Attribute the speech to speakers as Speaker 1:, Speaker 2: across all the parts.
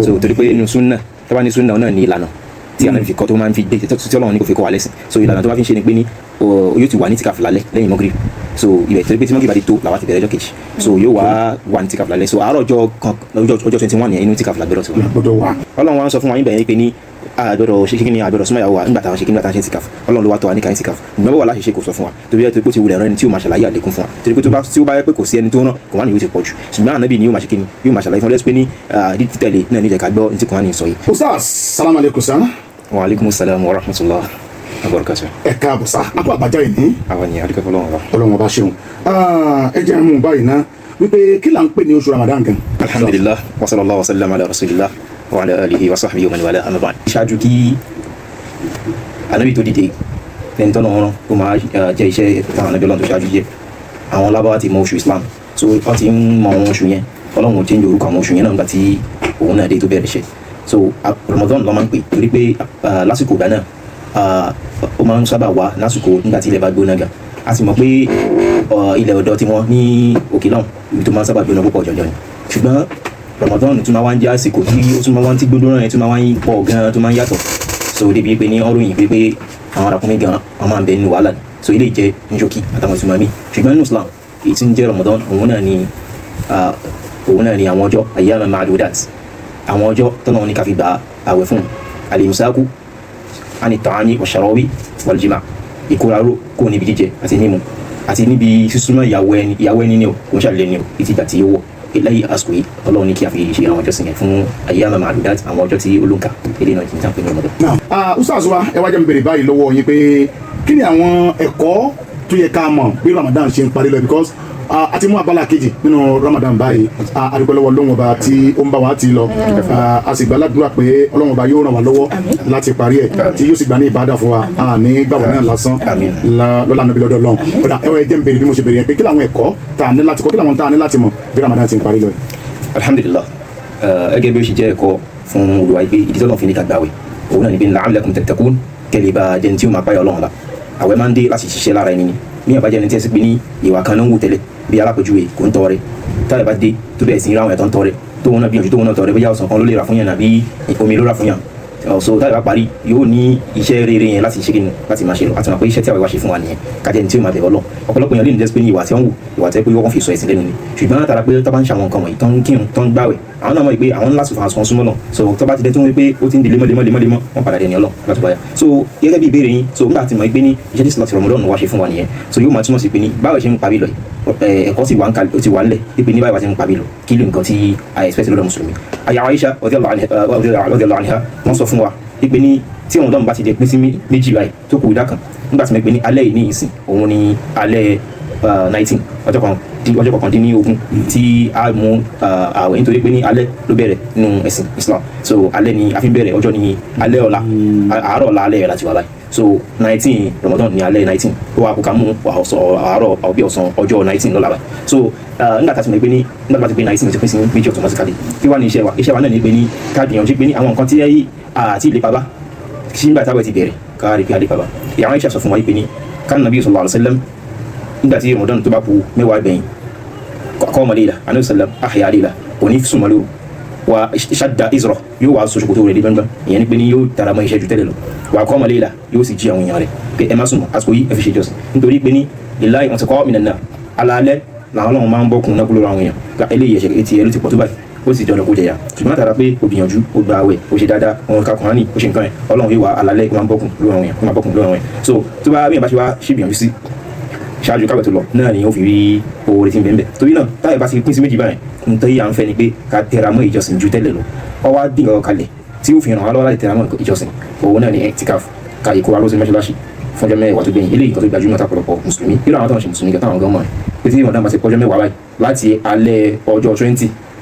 Speaker 1: so torí pé inú sunna tó bá ní sunna náà ní ìlànà tí àná fi kọ́ tó máa ń fi dé tí Ọlọ́run ní kò fi kọ́ wa lẹ́sìn so ìlànà tó bá fi ń ṣe ni pé ní yóò ti wà ní tìkàfù lálẹ́ lẹ́yìn mọ́gírì so ibẹ̀ torí pé tí mọ́gírì bá ti tó làwa ti bẹ̀rẹ̀ ọjọ́ kejì so yóò wà ní tìkàfù lálẹ́ so àárọ̀ ọjọ́ 21 yẹn inú tìkàfù lágbẹ́rọ̀ sí wa Ọlọ́run wa ń sọ fún wa níbẹ̀ yẹn pé ní àgbẹ̀rọ̀ ṣe kíni àgbẹ̀rọ̀ súnmọ́ ìyàwó wa nígbà táwọn ṣe kíni táwọn ṣe tìkàfù Ọlọ́run ló wá tọ́ wa ní káyín tìkàfù ìgbà bó wà láṣẹ ṣe kò sọ fún wa torí ẹ tó kó ti wulẹ̀ rẹ ni tí ó máa ṣàlàyé àlékún fún wa torí pé tí ó bá yẹ pé kò sí ẹni tó rán kò wá ní yóò ti pọ̀ jù ṣùgbọ́n ànábì ni yóò máa ṣe kíni yóò máa ṣàlàyé fún ọlẹ́sìn pé ní títẹ̀lé náà níjẹ̀ ká gbọ́ ní tí kò wá ní sọ yìí.
Speaker 2: Ustaz, salamu alaikum sa.
Speaker 1: Wa alaikum salam wa rahmatullah wa barakatuh.
Speaker 2: Ẹ káàbọ̀ sá àpò àbájá yìí ní.
Speaker 1: àwọn ni adúgbò fọlọ́wọ́n wa.
Speaker 2: Ọlọ́run bá ṣeun. Ẹ jẹ́ mú báyìí ná wípé kí là ń pè ní oṣù Ramadan gan.
Speaker 1: alhamdulillah wa sallallahu wa sallam ala rasulillah wa ala alihi wa sahbihi wa man wala amma ba'd. ṣáájú kí anabi tó dìde lẹ́yìn tó lọ́wọ́ tó máa jẹ́ iṣẹ́ táwọn anabi ọlọ́run tó ṣáájú jẹ́ àwọn lábáwá ti mọ oṣù Islam so wọ́n ti ń mọ àwọn oṣù yẹn Ọlọ́run change orúkọ àwọn oṣù yẹn náà nígbà tí òun náà dé tó bẹ̀rẹ̀ ṣe so Ramadan ló máa ń pè torí pé lásìkò ìgbà náà ó máa ń sábà wá lásìkò nígbà tí ilẹ̀ bá gbóná gan a sì mọ̀ pé ilẹ̀ ọ̀dọ́ tí wọ́n ní òkè náà ibi tó máa ń sábà gbóná púpọ̀ jọjọ ni ṣùgbọ́n Ramadan tún máa wá ń jẹ́ àsìkò tí ó tún máa wá ń tí gbóná yẹn tún máa wá ń pọ̀ gan tó máa ń yàtọ̀ so débi pé ní ọ̀rọ̀ yìí pé àwọn arákùnrin gan wọn máa ń bẹ nínú wàhálà so ilé ìjẹ́ níjókì àtàwọn ìtumọ̀ mi ṣùgbọ́n nínú Islam èyí tí ń jẹ́ Ramadan òun náà ni àwọn ọjọ́ ayyama ma'dudat àwọn ọjọ́ tọ́nà ní ká fi gba àwẹ̀ fún al-imsaku ani ta'ami wa sharabi wal jima' ìkóraró kó níbi jíjẹ àti mímu àti níbi sísúnmọ́ ìyàwó ẹni ní o kò ń ṣàlẹ̀ ní o ìtì ìgbà tí ó wọ̀ eléyìí àsìkò yìí Ọlọ́run ní kí a fi ṣe àwọn ọjọ́ sìnyẹn fún ayyama ma'dudat àwọn ọjọ́ tí olóńkà ilé náà jìnnà pé ní ọmọdé.
Speaker 2: Ustaz wa ẹ wá jẹ́ mi bèrè báyìí lọ́wọ́ yín pé kí ni àwọn ẹ̀kọ́ tó yẹ ká mọ̀ bí Ramadan ṣe ń parí lọ because a ti mú abala kejì nínú Ramadan báyìí adúpẹ́lọ́wọ́ Ọlọ́run Ọba tí ó ń bá wa ti lọ a sì gbàládùra pé Ọlọ́run Ọba yóò ràn wá lọ́wọ́ láti parí ẹ̀ tí yóò sì gbà ní ìbádà fún wa ní gbàgbọ́ náà lásán lọ́la nàbí lọ́dọ̀ Ọlọ́run ọ̀dà ẹ̀wọ̀n ẹ̀jẹ̀ ń bèrè bí mo ṣe bèrè yẹn pé kí làwọn ẹ̀kọ́ tá a ní láti kọ́ kí làwọn tá a ní láti mọ̀ bí Ramadan ti ń parí lọ.
Speaker 1: alhamdulillah gẹ́gẹ́ bí ó ṣe jẹ́ ẹ̀kọ́ fún olùwà yìí pé ìdí tọ́lọ̀ fi ní ká gbààwẹ̀ òun náà ní bí la'allakum tattaqun kẹ́lẹ́ bá jẹun tí ó máa páyà Ọlọ́run la àwẹ̀ máa ń dé láti ṣiṣẹ́ lára ẹni ní àbájá ẹni tí ẹ sì pé ní ìwà kan ló ń wù tẹ́lẹ̀ bí alápèjúwe kò ń tọrẹ táyà bá dé tó bẹ̀rẹ̀ sí ra àwọn ẹ̀tọ́ ń tọrẹ tóun náà gbìyànjú tóun náà tọrẹ bóyá ọ̀sán kan ló lè rà fún yàn nàbí omi ló rà fún yàn so táyà bá parí yóò ní iṣẹ́ rere yẹn láti ṣe kíni láti máa ṣe lọ àti máa pé iṣẹ́ tí àwẹ̀ wá ṣe fún wa nìyẹn kájẹ́ ní tí ó máa bẹ̀rẹ̀ lọ ọ̀pọ̀lọpọ̀ yẹn lè ní jẹ́ pé ní ìwà tí wọ́n wù ìwà tẹ́ pé wọ́n fi sọ ẹ̀sìn lẹ́nu ni ṣùgbọ́n látara pé tó bá ń ṣe àwọn nǹkan wọ̀nyí tó ń kírun tó ń gbàwẹ̀ àwọn náà mọ̀ pé àwọn ńlá sùfà àsùnwọ̀n súnmọ́ náà so tó bá ti dẹ́ tó ń wí pé ó ti ń di lemọ́lemọ́ wọ́n padà dẹni Ọlọ́run láti báyà so gẹ́gẹ́ bí ìbéèrè yín so nígbà tí mo pé ní iṣẹ́ tí sinọ́ọ̀tì Ramadan wá ṣe fún wa nìyẹn so yóò máa túmọ̀ sí pé ní báwo ṣe ń parí lọ ẹ̀kọ́ sì wà ńlẹ̀ pé ní báwo ṣe ń parí lọ kí ló nǹkan tí a expect lọ́dọ̀ mùsùlùmí àyà Aisha radiyallahu anha wọ́n sọ fún wa pé ní tí Ramadan bá ti jẹ pín sí méjì báyìí tó kù ìdá kan nígbà tí mo pè ní alẹ́ yìí ní ìsìn òun ni alẹ́ 19 ọjọ́ kọkàndínlógún tí a mú àwẹ̀ nítorí pé ní alẹ́ ló bẹ̀rẹ̀ nínú ẹ̀sìn Islam so alẹ́ ni a fi bẹ̀rẹ̀ ọjọ́ ní alẹ́ ọ̀la àárọ̀ ọ̀la alẹ́ láti wà báyìí so 19 Ramadan ní alẹ́ 19 ó wà kó ká mú àárọ̀ ọ̀bí ọ̀sán ọjọ́ 19 lọ́la báyìí so nígbà tá a ti mọ̀ pé ní nígbà tá a ti pé 19 ti pín sí méjì automatically kí wàá ní iṣẹ́ wa náà ní pé ní ká gbìyànjú pé ní àwọn nǹkan tí àti ìlépa bá kí nígbà táwọn ti bẹ̀rẹ̀ káàrí pé àlépa bá ìyàwó Aisha sọ fún wa pé ní kan Nabi sallallahu alaihi wasallam nígbà tí Ramadan tó bá kù mẹ́wàá gbẹ̀yìn qama layla Ànábì sallam ahya layla kò ní sùn mọ́lú wa shadda izra yóò wá sọ ṣòkòtò rẹ̀ dé gbọ́ngbọ́n ìyẹn ni pé ní yóò tara mọ́ iṣẹ́ ju tẹ́lẹ̀ lọ wa qama layla yóò sì jí àwọn èèyàn rẹ̀ pé ẹ má sùn àsìkò yìí ẹ fi ṣe jọ́sìn nítorí pé ní lillahi i'tiqa'un minan nar alaalẹ́ làwọn Ọlọ́run máa ń bọ́kùn náà kúló àwọn èèyàn eléyìí ẹ̀ṣẹ̀ etí ẹ̀ ló ti pọ̀ tó báyìí ó sì jọ̀dọ̀ kó jẹ̀yà ṣùgbọ́n àtàrà pé ó gbìyànjú ó gba àwẹ̀ ó ṣe dáadáa òun ka Kùránì ó ṣe nǹkan ẹ̀ Ọlọ́run yóò wá alalẹ́ ó máa ń bọ́kùn lórí àwọn èèyàn so tó bá bí ẹ̀ bá ṣe wá ṣì gbìyànjú sí ṣáájú káwẹ̀ tó lọ náà ni ó fi rí oore tí ń bẹ̀ẹ̀ torí náà táyà bá ti pín sí méjì báyìí nítorí à ń fẹ́ ni pé ká tẹra mọ́ ìjọsìn ju tẹ́lẹ̀ lọ ọ wá dín ọ̀rọ̀ kalẹ̀ tí ó fi ràn wá lọ́wọ́ láti tẹra mọ́ ìjọsìn òun náà ni i'tikaf ká ìkó wa ló sí mọ́ṣáláṣí fọjọ́ mẹ́wàá tó gbẹ̀yìn eléyìí kan tó gbajúmọ̀ tápọ̀lọpọ̀ mùsùlùmí irú àwọn tó ń ṣe mùsùlùmí kan táwọn gan mọ̀ pé tí ìwọ̀n bá ti pọ́jọ́ mẹ́wàá báyìí láti alẹ́ ọjọ́ 20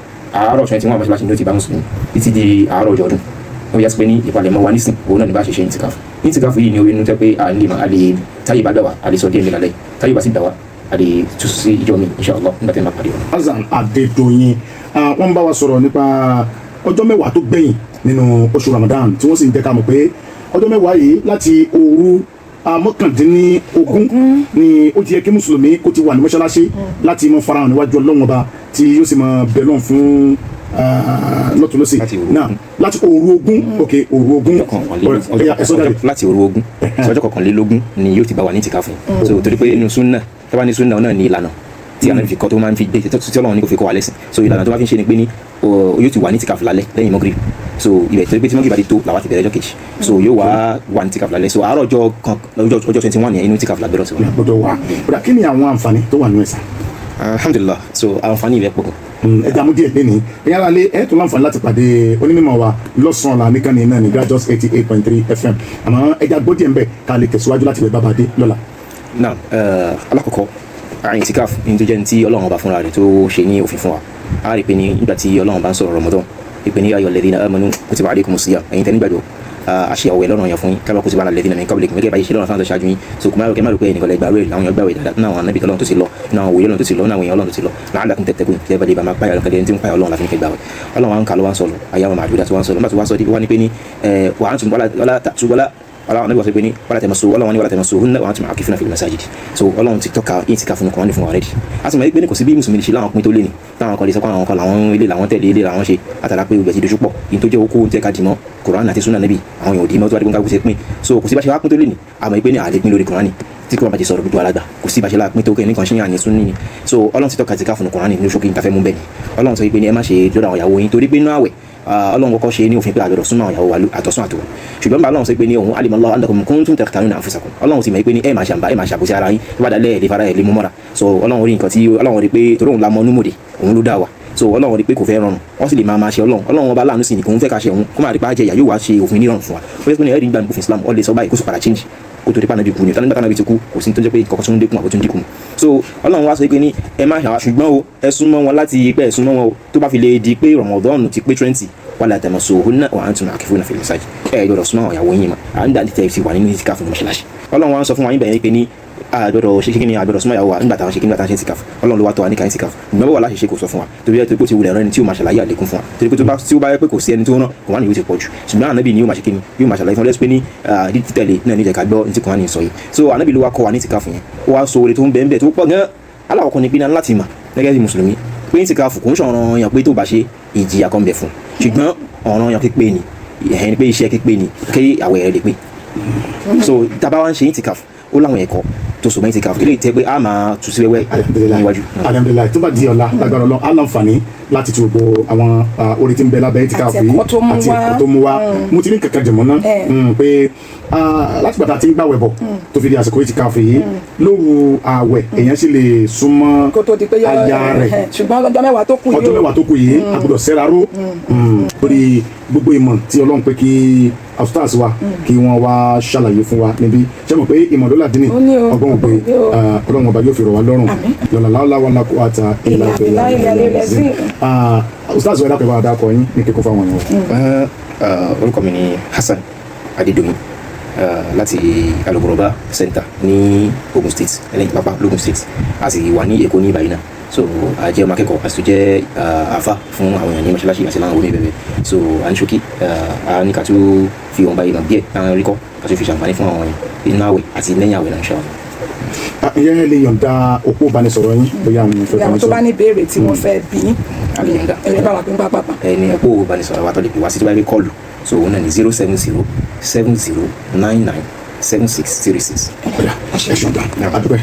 Speaker 1: àárọ̀ 21 mọ́ṣáláṣí ni ó ti bá mùsùlùmí títí di àárọ̀ ọjọ́ ọdún ó yẹ pé ní ìpalẹ̀mọ́ wa nísìn òun náà ni bá ṣe ṣe i'tikaf yìí ni orí inú tẹ́ pé a lè táyì bá dà wá a lè sọ díẹ̀ nílẹ̀ lẹ́yìn táyì bá sì dà wá a lè tún sí ìjọ mi inshallah nígbà tí n bá parí wọn.
Speaker 2: Hasan Adédoyin wọ́n bá wa sọ̀rọ̀ nípa ọjọ́ mẹ́wàá tó gbẹ̀yìn nínú oṣù Ramadan tí wọ́n sì ń jẹ́ ká mọ̀ pé ọjọ́ mẹ́wàá yìí láti òru mọ́kàndínlógún ni ó ti yẹ kí mùsùlùmí kó ti wà ní mọ́ṣáláṣí láti mọ farahàn níwájú Ọlọ́run Ọba tí yóò sì mọ bẹ̀ lọ́n fún lọ́tún lọ́sẹ̀ náà láti òru ogún ok òru ogún
Speaker 1: láti òru ogún ọjọ́ kọkànlélógún ni yóò ti bá wa ní ìtìkáfù so torí pé inú súnà tẹ́wá ní súnà náà ní ìlànà tí àwọn ìfikọ́ tó máa ń fi gbé tí Ọlọ́run ní kò fi kọ́ wa lẹ́sìn so ìlànà tó máa fi ń ṣe ni pé ní yóò ti wà ní ìtìkáfù lálẹ́ lẹ́yìn mọ́gírì so ibẹ̀ torí pé tí mọ́gírì bá ti tó làwọn ti bẹ̀rẹ̀ ọjọ́ kejì so yóò wà ní ìtìkáfù lálẹ́ so àárọ̀ ọjọ́ 21 yẹn inú ìtìkáfù lábẹ́rẹ̀ sí wa.
Speaker 2: gbọ́dọ̀ wà kí ni àwọn àǹfààní tó wà nínú ẹ̀sán.
Speaker 1: alhamdulillah so àǹfààní ibẹ̀ pọ̀
Speaker 2: ẹja mú díẹ̀ lẹ́ni ẹ̀yà ara lé ẹ̀ tó láǹfààní láti pàdé onímọ̀ wa lọ́sàn-án la nìkan ní náà ní Gajos 88.3 FM àmọ́ ẹja gbọ́ díẹ̀ ń bẹ̀ ká lè tẹ̀síwájú láti bẹ̀ bàbá dé lọ́la.
Speaker 1: náà alákọ̀ọ́kọ́ àyìn tíkáf ní tó jẹ́ ní tí Ọlọ́run ọba fúnra rẹ̀ tó ṣe ní òfin fún wa a rí pé ní nígbà tí Ọlọ́run bá ń sọ̀rọ̀ Ramadan ìpè ní ayọ̀ alladhina amanu kutiba alaykumus siyam ẹ̀yin tẹ́ nígbàgbọ́ àṣẹ ọ̀wẹ̀ lọ́rùn yẹn fún yín kama kutiba ala alladhina min qablikum gẹ́gẹ́ báyìí ṣe lọ́rùn fáwọn tó ṣáájú yín so kò má rò pé ẹnìkan lẹ́gbàá rẹ̀ làwọn gbàwẹ̀ dáadáa náà àwọn anábì Ọlọ́run tó ti lọ náà àwọn òye Ọlọ́run tó ti lọ náà àwọn èèyàn Ọlọ́run tó ti lọ la'allakum tattaqun kẹ́ balẹ̀ bá máa páyà lọ́kàn tí ń páyà Ọlọ́run láfi ní kẹgbàwẹ̀ Ọlọ́run wa ń kà ló wá ń sọ̀rọ̀ àyàwó màdúrà tó wá ń sọ̀rọ̀ nígbà tó wá ń sọ wá ní pé ní wà á tún Ọlọ́run níbi wọ́n sọ pé ní wala tamassuhunna wa antum aakifuna fil masajid so Ọlọ́run ti tọ́ka ìtìkáfù fún Kùránì fún wa rẹ́dì a sì mọ̀ pé ní kò sí bí mùsùlùmí ṣe láwọn pín tó lé ní táwọn kan lè sọ pé àwọn kan làwọn ilé làwọn tẹ̀lé ilé làwọn ṣe àtàrà pé ògbẹ̀ ti dojú pọ̀ yìí tó jẹ́ okó tẹ́ ká dìmọ́ Kùránì àti súnà Nábì àwọn èèyàn ò dì mọ́ tó wá dé gbọ́ngàn ṣe pín so kò sí bá ṣe wá pín tó lé ní àmọ́ pé ní àlè pín lórí Kùránì tí Kùránì bá ti sọ̀rọ̀ gbogbo alágbà kò sí bá ṣe láàpín tó kẹ́ nìkan ṣe yàn ní súnni ni so Ọlọ́run ti tọ́ka ìtìkáfù fún Kùránì ní ṣókí ìtafẹ́ mú bẹ́ẹ̀ ni Ọlọ́run sọ pé ní ẹ má ṣe lọ́dọ̀ àwọn ìyàwó yín torí pé inú àwẹ̀ Ọlọ́run kọ́kọ́ ṣe ní òfin pé àgbẹ̀rọ̀ súnmọ́ ìyàwó wa àtọ̀sún àtòwò ṣùgbọ́n bá Ọlọ́run sọ pé ní òun alimallahu annakum kuntum takhtanuna anfusakum Ọlọ́run sì mọ̀ pé ní ẹ máa ṣàǹbá ẹ máa ṣàbòsí ara yín tó bá dalẹ̀ ẹ̀ lè fara ẹ̀ lè mú mọ́ra so Ọlọ́run rí nǹkan tí Ọlọ́run rí pé torí òun la mọ númòdì òun ló dá wa so Ọlọ́run rí pé kò fẹ́ rọrùn wọ́n sì lè máa ṣe Ọlọ́run ọba láàánú sí ni kò ń fẹ́ ká ṣe òun kó máa rí pa jẹ ìyà yóò wá ṣe òfin nírọ̀rùn fún wa ó yẹ kó ní ẹ̀rí gbà nípòfin Islam ọ lè sọ báyìí kó sì padà change kó torí pàánà bí kú ni tani nígbà tí ti kú kò sí tó jẹ́ pé kọ̀kọ́ tó ń dínkù àbótún dínkù so Ọlọ́run wá sọ pé ní ẹ má ṣàwá ṣùgbọ́n o ẹ súnmọ́ wọn láti pẹ́ ẹ súnmọ́ wọn o tó bá fi lè di pé Ramadan ti pé 20 wala tamassuhunna wa antum aakifuna fil masajid ẹ gbọ́dọ̀ súnmọ́ àwọn ìyàwó yín mà à ń dà tẹ́ ti wà nínú ìtìkáfù ní mọ́ṣáláṣí Ọlọ́run wá ń sọ fún wa yín bẹ̀rẹ̀ pé ní àgbọ̀dọ̀ ṣe kíni àgbọ̀dọ̀ súnmọ́ ìyàwó wa nígbà táwọn ṣe kíni nígbà táwọn ṣe ìtìkáfù Ọlọ́run ló wá tọ́ wa ní káyìn ìtìkáfù ìgbàgbọ́ wà láṣẹ ṣe kò sọ fún wa torí pé ti wulẹ̀ rẹ́ni tí ó máa ṣàlàyé àlékún fún wa torí pé tí ó bá yẹ pé kò sí ẹni tó rán kò wá ní yóò ti pọ̀ jù ṣùgbọ́n ànábì ni yóò máa ṣe kíni yóò máa ṣàlàyé fún ọlẹ́sìn pé ní títẹ̀lé náà ní ìjẹ̀ká gbọ́ ní tí kò wá ní sọ yìí so ànábì ló wá kọ́ wa ní ìtìkáfù yẹn ó wá so oore tó ń bẹ ń bẹ tó pọ̀ gan aláwọ̀kọ́ ni pinna láti mà gẹ́gẹ́ bí mùsùlùmí pé ìtìkáfù kò ń ṣọ̀ràn yàn pé tó bá ṣe ìjìyà kan bẹ̀ fún ṣùgbọ́n ọ̀ràn yàn pípé ni ẹ̀hìn pé iṣẹ́ pípé ni kí àwẹ̀ rẹ̀ lè pé so tábà wá ń ṣe ìtìkáfù ó láwọn ẹ̀kọ́ tó so mọ́ ìtìkáfù kí lè tẹ́ pé a máa tù sí wẹ́wẹ́ níwájú.
Speaker 2: alhamdulilayi tó bá di ọ̀la lágbára Ọlọ́run á láǹfààní láti tu gbogbo àwọn orí tí ń bẹ lábẹ́ ìtìkáfù yìí àti ẹ̀kọ́ tó mú wá mo ti ní kankan jẹ̀mọ́ náà pé láti gbàtà tí ń gbàwẹ̀ bọ̀ tó fi di àsìkò ìtìkáfù yìí lóru àwẹ̀ èèyàn sì lè súnmọ́ aya rẹ̀
Speaker 3: ṣùgbọ́n ọjọ́ mẹ́wàá tó kù yìí
Speaker 2: a gbọ́dọ̀ ṣẹ́ra ró lórí gbogbo ìmọ̀ tí Ọlọ́run pé kí astars wa kí wọ́n wá ṣàlàyé fún wa níbí ṣé mo pé ìmọ̀ lọ́la dín ní ọgbọ́n òpè Ọlọ́run ọba yóò fi rọ̀ wá lọ́rùn lọ́la láwọ́ lákò àtà ìlà ìfẹ́ astars wa dákọ̀ bá dákọ̀ yín ní kíkọ́ fáwọn èèyàn.
Speaker 1: orúkọ mi ni Hassan Adédoyin láti Alogoroba Center ní Ogun State ẹlẹ́yìn pápá logun State a sì wà ní Èkó ní ìbàyìí náà so a jẹ́ ọmọ akẹ́kọ̀ọ́ a sì jẹ́ àfa fún àwọn èèyàn ní mọ́ṣáláṣí àti láwọn omi bẹ̀bẹ̀ so à ń ṣókí a ní ká tó fi ohun báyìí náà bí ẹ̀ táwọn rí kọ́ ká tó fi ṣàǹfààní fún àwọn inú àwẹ̀ àti lẹ́yìn àwẹ̀ náà ṣáà.
Speaker 2: ìyẹn lè yọ̀ǹda òpó ìbánisọ̀rọ̀ yín bóyá àwọn ìfẹ́
Speaker 3: kan tó bá ní ìbéèrè tí wọ́n fẹ́ bí ẹ̀rẹ́ bá wà pín pápá.
Speaker 1: ẹni òpó ìbánisọ̀rọ̀ wa tó lè pè wá sí tó bá yẹ kọ́ọ̀lù so òun náà ní 07070997636.
Speaker 2: ẹ ṣùgbọ́n àdúgbò